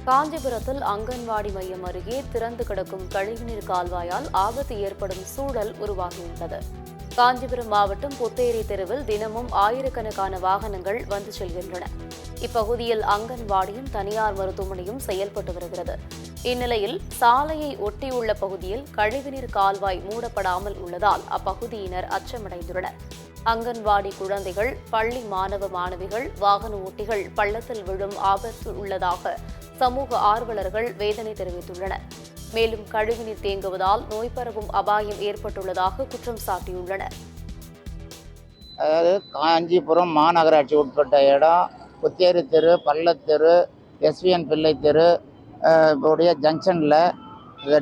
காஞ்சிபுரத்தில் அங்கன்வாடி மையம் அருகே திறந்து கிடக்கும் கழிவுநீர் கால்வாயால் ஆபத்து ஏற்படும் சூழல் உருவாகியுள்ளது. காஞ்சிபுரம் மாவட்டம் புத்தேரி தெருவில் தினமும் ஆயிரக்கணக்கான வாகனங்கள் வந்து செல்கின்றன. இப்பகுதியில் அங்கன்வாடியும் தனியார் மருத்துவமனையும் செயல்பட்டு வருகிறது. இந்நிலையில் சாலையை ஒட்டியுள்ள பகுதியில் கழிவுநீர் கால்வாய் மூடப்படாமல் உள்ளதால் அப்பகுதியினர் அச்சமடைந்துள்ளனர். அங்கன்வாடி குழந்தைகள், பள்ளி மாணவ மாணவிகள், வாகன ஓட்டிகள் பள்ளத்தில் விழும் ஆபத்து உள்ளதாக சமூக ஆர்வலர்கள் வேதனை தெரிவித்துள்ளனர். மேலும் கழிவுநீர் தேங்குவதால் நோய் பரவும் அபாயம் ஏற்பட்டுள்ளதாக குற்றம் சாட்டியுள்ளனர். அதாவது காஞ்சிபுரம் மாநகராட்சி உட்பட்ட இடம் புத்தேரி தெரு, பள்ளத்தெரு, எஸ்விஎன் பிள்ளை தெரு உடைய ஜங்ஷனில்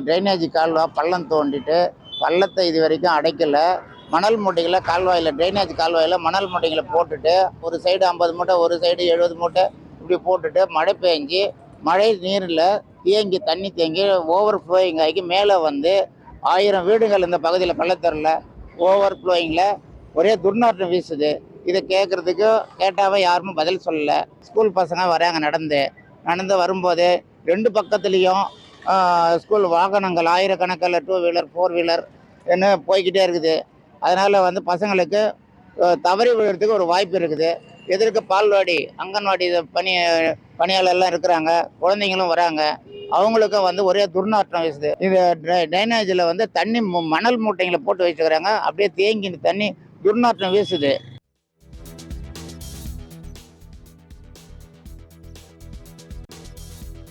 ட்ரைனேஜ் கால்வாய் பள்ளம் தோண்டிட்டு பள்ளத்தை இது வரைக்கும் அடைக்கலை. மணல் மூட்டைகளை கால்வாயில் ட்ரைனேஜ் கால்வாயில் மணல் மூட்டைகளை போட்டுட்டு ஒரு சைடு 50 மூட்டை, ஒரு சைடு 70 மூட்டை இப்படி போட்டுட்டு மழை பெஞ்சு மழை நீரில் தண்ணி தேங்கி ஓவர் ஃப்ளோயிங் ஆகி மேலே வந்து 1000 வீடுகள் இந்த பகுதியில் பள்ளத்தெருவில் ஓவர் ஃப்ளோயிங்கில் ஒரே துர்நாற்றம் வீசுது. இதை கேட்டாவே யாருமே பதில் சொல்லலை. ஸ்கூல் பசங்க வராங்க நடந்து வரும்போது 2 பக்கத்துலேயும் ஸ்கூல் வாகனங்கள் ஆயிரக்கணக்கில் 2 வீலர் 4 வீலர் என்ன போய்கிட்டே இருக்குது. அதனால் பசங்களுக்கு தவறி விழுறதுக்கு ஒரு வாய்ப்பு இருக்குது. எதிர்க்க பால்வாடி, அங்கன்வாடி பணியாளர்லாம் இருக்கிறாங்க, குழந்தைங்களும் வராங்க. அவங்களுக்கும் ஒரே துர்நாற்றம் வீசுது. இது ட்ரைனேஜில் தண்ணி மணல் மூட்டைங்களை போட்டு வச்சுக்கிறாங்க. அப்படியே தேங்கி தண்ணி துர்நாற்றம் வீசுது.